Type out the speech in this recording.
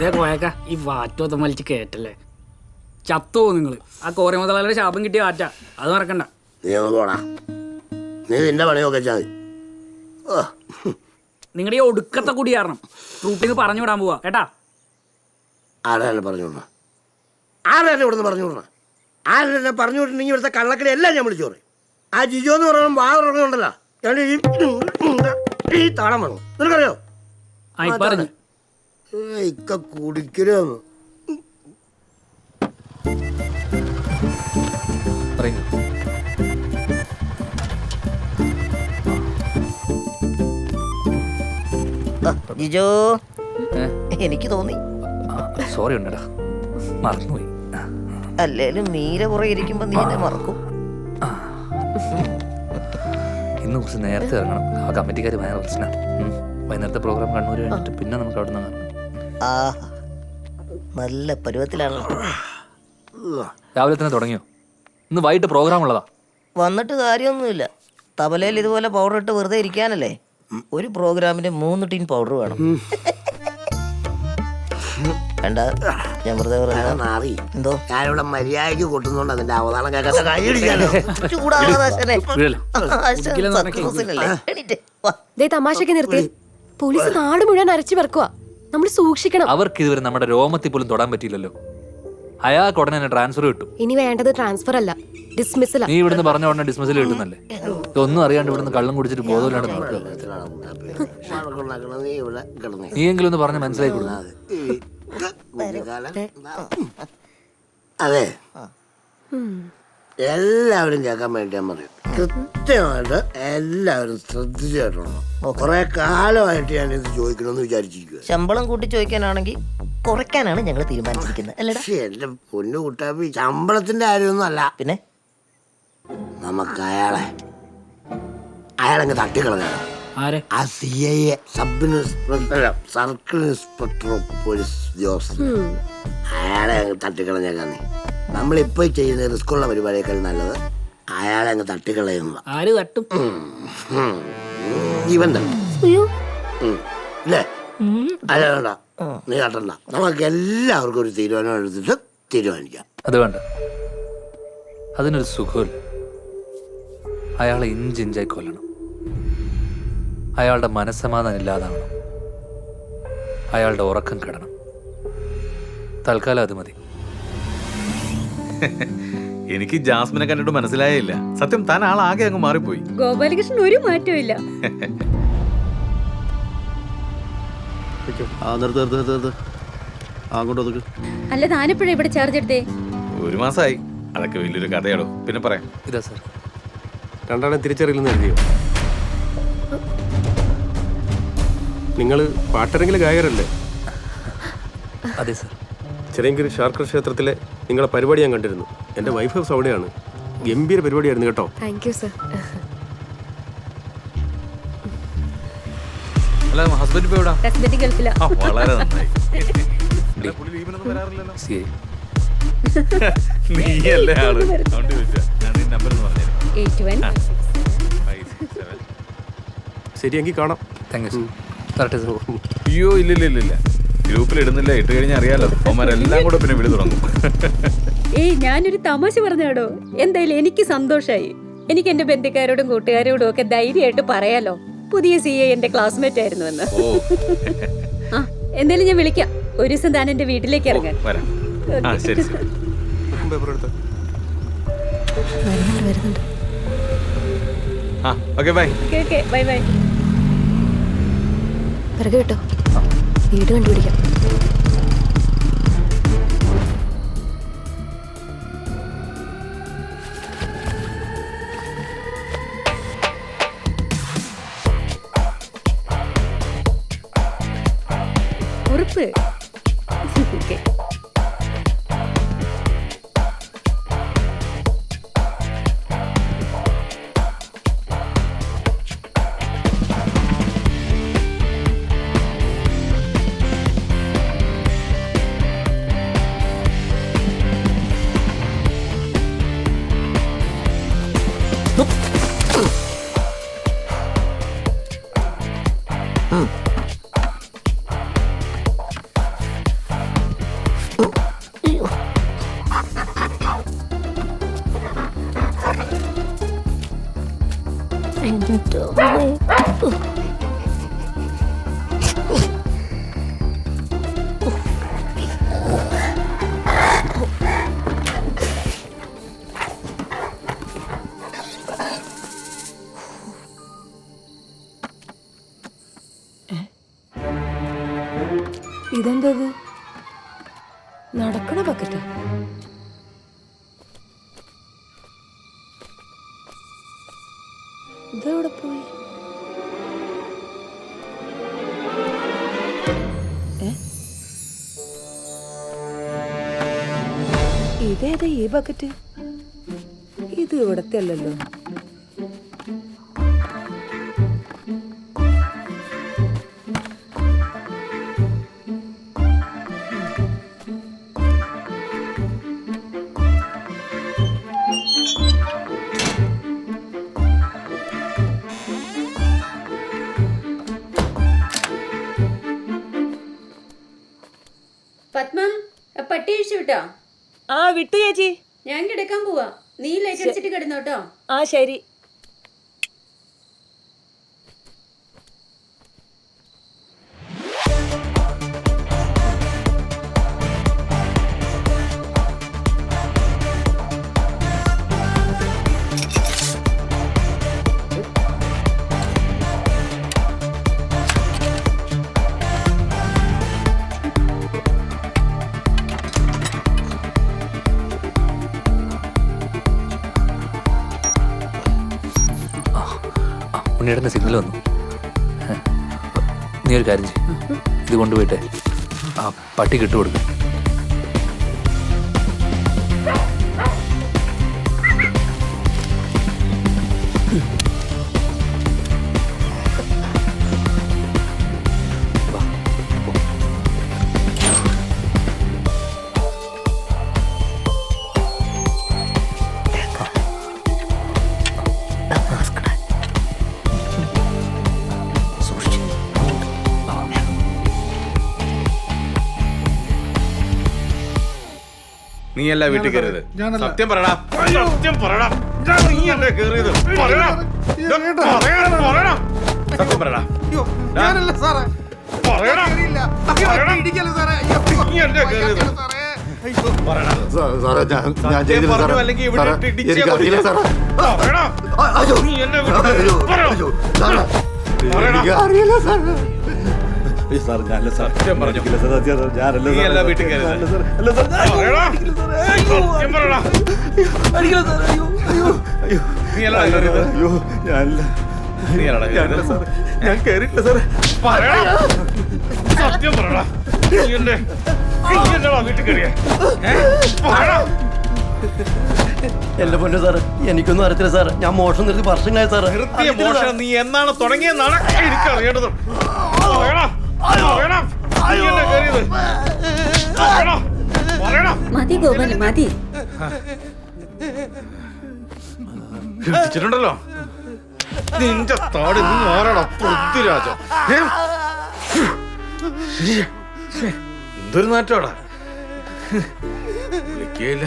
ഇതേ കോയക്ക ഈ വാറ്റോത്തം വലിച്ച് കേട്ടല്ലേ, ചത്തോ നിങ്ങൾ. ആ കോറി മുതലാളിയുടെ ശാപം കിട്ടിയ വാറ്റ, അത് മറക്കണ്ട. നീ പോടാ, നീ നിന്റെ പണി നോക്കി വെച്ചാൽ മതി. നിങ്ങളുടെ ഈ ഒടുക്കത്തെ കൂടി കാരണം ട്രൂപ്പിൽ നിന്ന് പറഞ്ഞു വിടാൻ പോവാ കേട്ടാ. ആരാണ് പറഞ്ഞു വിടണം? ആരാണ് ഇവിടുന്ന് പറഞ്ഞു വിടണം? ആരെന്നെ പറഞ്ഞു വിട്ടിട്ടുണ്ടെങ്കിൽ ഇവിടുത്തെ കള്ളക്കളി എല്ലാം ഞാൻ വിളിച്ചു പറയും. ആ ജിജോ എന്ന് പറയണം വാറുണ്ടല്ലോ, ഈ താളം വേണം, നിനക്കറിയോ? പറഞ്ഞു ഇക്ക കുടിക്കരുതെന്ന്. ജിജോ, എനിക്ക് തോന്നി. സോറി ഉണ്ടടാ, മറന്നുപോയി. അല്ലേലും മീര കുറെ ഇരിക്കുമ്പോ നീ എന്നെ മറക്കും. ഇന്ന് കുറച്ച് നേരത്തെ ഇറങ്ങണം, ആ കമ്മിറ്റിക്കാർ ഭയങ്കര പ്രശ്നം. വൈകുന്നേരത്തെ പ്രോഗ്രാം കണ്ണൂർ കഴിഞ്ഞിട്ട് പിന്നെ നമുക്ക് അവിടെ നിന്ന് ആ നല്ല പരുവത്തിലാണല്ലോ. രാവിലെ തന്നെ തുടങ്ങിയോ? ഇന്ന് വൈകിട്ട് പ്രോഗ്രാം ഉള്ളതാ. വന്നിട്ട് കാര്യമൊന്നുമില്ല. തബലയിൽ ഇതുപോലെ പൗഡർ ഇട്ട് വെറുതെ ഇരിക്കാനല്ലേ. ഒരു പ്രോഗ്രാമിന് 3 ടീൻ പൗഡർ വേണം. വേണ്ട, ഞാൻ വെറുതെ മാറി എന്തോ ഞാനിവിടെ മര്യാദയ്ക്ക് കൊട്ടുന്നോണ്ട് അതിന്റെ അവതാളം കേൾക്കാത്ത കൈയടിക്കാനോ. തമാശക്ക് നിർത്തി. പോലീസ് നാട് മുഴുവൻ അരച്ചു വെറുക്കുക. നമ്മൾ സൂക്ഷിക്കണം. അവർക്ക് ഇതുവരെ നമ്മുടെ രോമത്തിൽ പോലും തൊടാൻ പറ്റിയില്ലല്ലോ. അയാൾക്ക് ഉടനെ തന്നെ ട്രാൻസ്ഫർ കിട്ടും. ഇനി വേണ്ടത് ട്രാൻസ്ഫർ അല്ല, ഡിസ്മിസൽ. നീ ഇവിടുന്ന് പറഞ്ഞ ഉടനെ ഡിസ്മിസൽ കിട്ടുന്നല്ലേ? ഇതൊന്നും അറിയാണ്ട് ഇവിടുന്ന് കള്ളം കുടിച്ചിട്ട് ബോധമില്ലാണ്ട് നടക്കുക. നീയെങ്കിലും ഒന്ന് പറഞ്ഞ് മനസ്സിലാക്കി കൊടുക്കും. അതെ, എല്ലാവരും കേൾക്കാൻ വേണ്ടി ഞാൻ പറയും. കൃത്യമായിട്ട് എല്ലാവരും ശ്രദ്ധിച്ചു കേട്ടോളണം. കുറെ കാലമായിട്ട് ഞാൻ ഇത് ചോദിക്കണമെന്ന് വിചാരിച്ചിരിക്കുക. ശമ്പളം കൂട്ടി ചോദിക്കാനാണെങ്കിൽ കുറയ്ക്കാനാണ് ഞങ്ങൾ തീരുമാനിച്ചിരിക്കുന്നത്. പക്ഷേ എന്റെ പൊന്നു കുട്ടാപ്പി, ശമ്പളത്തിന്റെ കാര്യമൊന്നും അല്ല. പിന്നെ നമുക്ക് അയാളങ്ങ് തട്ടിക്കളഞ്ഞാണ്. ആ CIA sub inspector, circle inspector police ഉദ്യോഗസ്ഥൻ, അയാളെ അങ്ങ് തട്ടിക്കളഞ്ഞേക്കാൻ. നമ്മളിപ്പോ ചെയ്യുന്ന റിസ്ക്കുള്ള പരിപാടിയേക്കാൾ നല്ലത് അയാളെ അങ്ങ് തട്ടിക്കളയുന്നത്. ആര് തട്ടും? ഇവൻ തട്ടും. ഇല്ലേ? അല്ല, വേണ്ട, നീ തട്ടണ്ട. നമുക്ക് എല്ലാവർക്കും ഒരു തീരുമാനം എടുത്തിട്ട് തീരുമാനിക്കാം. അത് വേണ്ട, അതിനൊരു സുഖമില്ല. അയാളെ ഇഞ്ചിഞ്ചായി കൊല്ലണം. അയാളുടെ മനസ്സമാധാനം ഇല്ലാതാവണം. അയാളുടെ ഉറക്കം കെടണം. തൽക്കാലം അത് മതി. എനിക്ക് ജാസ്മിനെ കണ്ടിട്ട് മനസ്സിലായില്ല. സത്യം, താൻ ആളാകെ അങ്ങ് മാറിപ്പോയി. ഗോപാലകൃഷ്ണൻ ഒരു മാറ്റവും ഇല്ല. അല്ല, താനെപ്പോഴാ ഇവിടെ ചാർജ് എടുത്തേ? 1 മാസമായി. അതൊക്കെ വലിയൊരു കഥയാടോ. പിന്നെ പറയാം. ഇതാ സാർ. രണ്ടാളെ തിരിച്ചറിയില്ലെന്ന് എഴുതിയോ? നിങ്ങൾ പാട്ടരങ്ങിലെ ഗായകരല്ലേ? അതെ സാർ. ചെറിയങ്കിരി ശാർക്കർ ക്ഷേത്രത്തിലെ നിങ്ങളെ പരിപാടി ഞാൻ കണ്ടിരുന്നു. എൻ്റെ വൈഫ് ഹൗസ് അവിടെയാണ്. ഗംഭീര പരിപാടിയായിരുന്നു കേട്ടോ. Thank you sir. അല്ല, ഹസ്ബൻഡ് ഇപ്പൊ എവിടാ? ഹസ്ബൻഡ് ഗൾഫിലാ. വളരെ നന്നായി. നീയല്ലേ ആള്? ഞാൻ നമ്പർ പറഞ്ഞു. 81 ശരി, എങ്കിൽ കാണാം. Thank you sir. അയ്യോ, ഇല്ല, ഗ്രൂപ്പിൽ ഇടുന്നില്ല. ഇട്ട് കഴിഞ്ഞാൽ അറിയാലോ, അവന്മാരെല്ലാം കൂടെ പിന്നെ വിളി തുടങ്ങും. ഏയ്, ഞാനൊരു തമാശ പറഞ്ഞാടോ. എന്തായാലും എനിക്ക് സന്തോഷായി. എനിക്ക് എന്റെ ബന്ധുക്കാരോടും കൂട്ടുകാരോടും ഒക്കെ ധൈര്യമായിട്ട് പറയാലോ പുതിയ CA എന്റെ ക്ലാസ്മേറ്റ് ആയിരുന്നു എന്ന്. ആ, എന്തായാലും ഞാൻ വിളിക്കാം. ഒരു ദിവസം താൻ എന്റെ വീട്ടിലേക്ക് ഇറങ്ങാൻ. ശരി. വരുന്നുണ്ട്. Okay, bye. Bye bye. പിറകെ കേട്ടോ, വീട് കണ്ടുപിടിക്കാം. ഉറപ്പ്. ഇതെന്തത് നടക്കണ ബക്കറ്റാ? ഇതെവിടെ പോയി? ഇതേതാ ഈ ബക്കറ്റ്? ഇത് ഇവിടത്തെ അല്ലല്ലോ. പത്മ, പട്ടി അഴിച്ചു വിട്ടോ? ആ വിട്ടു ചേച്ചി. ഞാൻ കിടക്കാൻ പോവാ. നീ ലൈറ്റ് അടിച്ചിട്ട് കിടന്നോട്ടോ. ആ ശരി. ഉണ്ണിയുടെ സിഗ്നൽ വന്നു. നീ ഒരു കാര്യം ചെയ്യും, ഇത് കൊണ്ടുപോയിട്ടെ ആ പട്ടിക്ക് ഇട്ട് കൊടുക്കും. നീ അല്ല വീട്ടിൽ കയറിയത്. സത്യം പറയടാ, സത്യം പറയടാ. നീ അല്ലേ കയറിയത്? പറയടാ, പറയടാ, സത്യം പറയടാ. പറയടാ, നീ അല്ലേ കയറിയത്? പറയടാ. സത്യം പറഞ്ഞു, അല്ലെങ്കിൽ ഇവിടെ ഇട്ട് ഇടിച്ചേ കൊല്ലും. പറയടാ, നീ എന്നെ വിട്ടത്. പറയടാ. സത്യം പറഞ്ഞു. നീ അല്ല വീട്ടിൽ കയറിയത്. പറയടാ, സത്യം പറയടാ. നീ അല്ല കയറിയത്. നീ അല്ലടാ കയറിയത്. ഞാൻ കയറിയിട്ടില്ല സാറേ. പറയടാ, സത്യം പറയടാ. നീ എന്നടാ വീട്ടിൽ കയറിയേ? പറയടാ. എന്റെ പൊന്നു സാറ്, എനിക്കൊന്നും അറിയത്തില്ല സാറ്. ഞാൻ മോഷണം നിർത്തി വർഷങ്ങളായി സാറ്. നിർത്തിയ മോഷണം നീ എന്നാണ് തുടങ്ങിയെന്നാണ് എനിക്ക് അറിയേണ്ടത്. പറയടാ, പറയടാ. നീ എന്നെ കയറിയത്. പറയടാ, പറയടാ. മതി ഗോപാല, മതി. ഇടിച്ചിട്ടുണ്ടല്ലോ നിന്റെ താടി. നീ ആരാടാ? പൃഥ്വിരാജ. എന്തൊരു നാറ്റോടാ. വിളിക്കുകയില്ല.